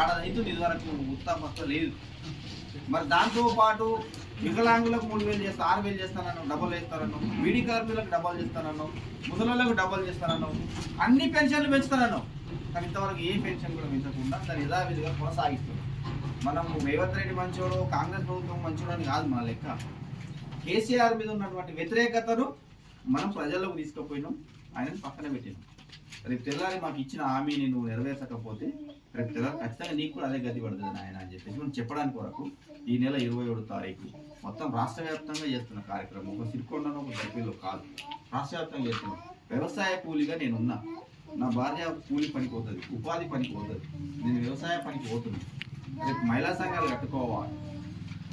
ఏడాది అవుతుంది ఇదివరకు ఉత్తమ లేదు. మరి దాంతో పాటు వికలాంగులకు 3,000 చేస్తా 6,000 చేస్తానన్నావు, డబ్బులు వేస్తానన్నావు, బీడీ కార్మికులకు డబ్బులు చేస్తానన్నావు, ముసలోళ్ళకు డబ్బులు చేస్తానన్నావు, అన్ని పెన్షన్లు పెంచుతానన్నావు. కానీ ఇంతవరకు ఏ పెన్షన్ కూడా పెంచకుండా దాన్ని యథావిధిగా కొనసాగిస్తుంది. మనం రేవంత్ రెడ్డి మంచోడు, కాంగ్రెస్ ప్రభుత్వం మంచోడు అని కాదు మన లెక్క. కేసీఆర్ మీద ఉన్నటువంటి వ్యతిరేకతను మనం ప్రజల్లోకి తీసుకుపోయినాం, ఆయనను పక్కన పెట్టినాం. రేపు తెల్లారి మాకు ఇచ్చిన హామీని నువ్వు నెరవేర్చకపోతే రేపు తెల్లారి ఖచ్చితంగా నీకు కూడా అదే గతి పడుతుంది ఆయన అని చెప్పేసి మనం చెప్పడానికి వరకు ఈ నెల 27వ తారీఖు మొత్తం రాష్ట్ర వ్యాప్తంగా చేస్తున్న కార్యక్రమం. ఒక సిరికొండలో ఒక గట్టిలో కాదు, రాష్ట్ర వ్యాప్తంగా చేస్తున్నాం. వ్యవసాయ కూలీగా నేనున్నా, నా భార్య కూలి పనికి పోతుంది, ఉపాధి పనికి పోతుంది, నేను వ్యవసాయ పనికి పోతుంది. రేపు మహిళా సంఘాలు కట్టుకోవాలి,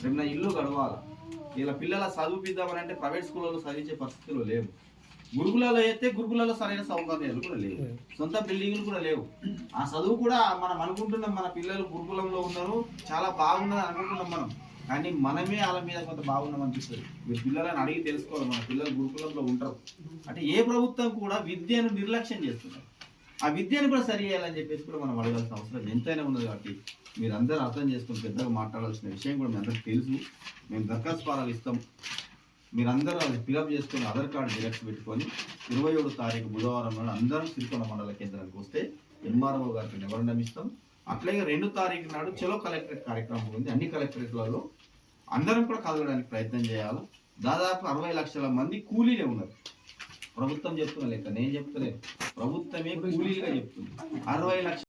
రేపు నా ఇల్లు గడవాలి. ఇలా పిల్లల చదివిద్దామని అంటే ప్రైవేట్ స్కూళ్ళలో చదివించే పరిస్థితులు లేవు. గురుకులలో అయితే గురుకులలో సరైన సౌకర్యాలు కూడా లేవు, సొంత బిల్డింగ్లు కూడా లేవు. ఆ చదువు కూడా మనం అనుకుంటున్నాం మన పిల్లలు గురుకులంలో ఉన్నారు, చాలా బాగున్నది అనుకుంటున్నాం మనం. కానీ మనమే వాళ్ళ మీద కొంత బాగున్నాం అనిపిస్తుంది. మీరు పిల్లలని అడిగి తెలుసుకోవాలి, మన పిల్లలు గురుకులంలో ఉంటారు. అంటే ఏ ప్రభుత్వం కూడా విద్యను నిర్లక్ష్యం చేస్తున్నారు. ఆ విద్యను కూడా సరి చేయాలని చెప్పేసి కూడా మనం అడగాల్సిన అవసరం ఎంతైనా ఉన్నది. కాబట్టి మీరందరూ అర్థం చేసుకుని పెద్దగా మాట్లాడాల్సిన విషయం కూడా మీ అందరికి తెలుసు. మేము దరఖాస్తు ఫారాలు ఇస్తాం, మీరందరూ అది ఫిలప్ చేసుకొని ఆధార్ కార్డు జిరాక్స్ పెట్టుకొని 27వ తారీఖు బుధవారం నాడు అందరం సిరికొండ మండల కేంద్రానికి వస్తే ఎంఆర్ఓ గారికి మెమోరాండం ఇస్తాం. అట్లాగే 2వ తారీఖు నాడు చలో కలెక్టరేట్ కార్యక్రమం ఉంది. అన్ని కలెక్టరేట్లలో అందరం కూడా కలగడానికి ప్రయత్నం చేయాలి. దాదాపు 60 లక్షల మంది కూలీలే ఉన్నారు. ప్రభుత్వం చెప్తున్న లెక్క నేను చెప్తలేదు, ప్రభుత్వమే కూలీలుగా చెప్తుంది. 60 లక్షల